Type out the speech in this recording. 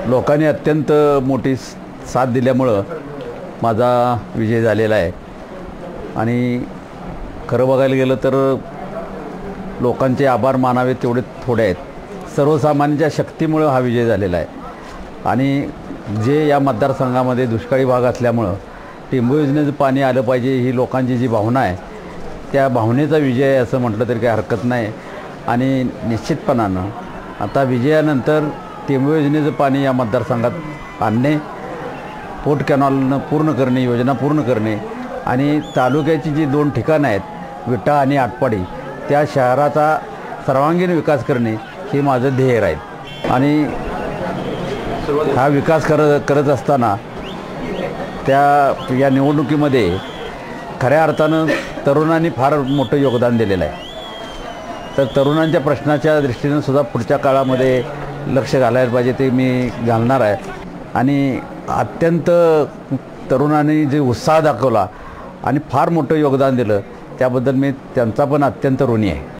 लोकांनी अत्यंत मोठी साथ दिल्यामुळं माझा विजय झालेला आहे। आणि खरं बघायला गेलं तर लोकांचे आभार मानावे तेवढे थोडे आहेत। सर्वसामान्यांच्या शक्तीमुळे हा विजय झालेला आहे। आणि जे या मतदारसंघामध्ये दुष्काळी भाग असल्यामुळं टिंबू योजनेचं पाणी आलं पाहिजे ही लोकांची जी भावना आहे त्या भावनेचा विजय आहे असं म्हटलं तरी काही हरकत नाही। आणि निश्चितपणानं आता विजयानंतर टिंबू योजनेचं पाणी या मतदारसंघात आणणे, पोट कॅनॉलनं पूर्ण करणे, योजना पूर्ण करणे आणि तालुक्याची जी 2 ठिकाणं आहेत विटा आणि आटपाडी त्या शहराचा सर्वांगीण विकास करणे हे माझं ध्येय राहील। आणि हा विकास करत असताना या निवडणुकीमध्ये खऱ्या अर्थानं तरुणांनी फार मोठं योगदान दिलेलं आहे। तर तरुणांच्या प्रश्नाच्या दृष्टीनं सुद्धा पुढच्या काळामध्ये लक्ष घालायला पाहिजे ते मी घालणार आहे। आणि अत्यंत तरुणांनी जे उत्साह दाखवला आणि फार मोठं योगदान दिलं त्याबद्दल मी त्यांचा पण अत्यंत ऋणी आहे।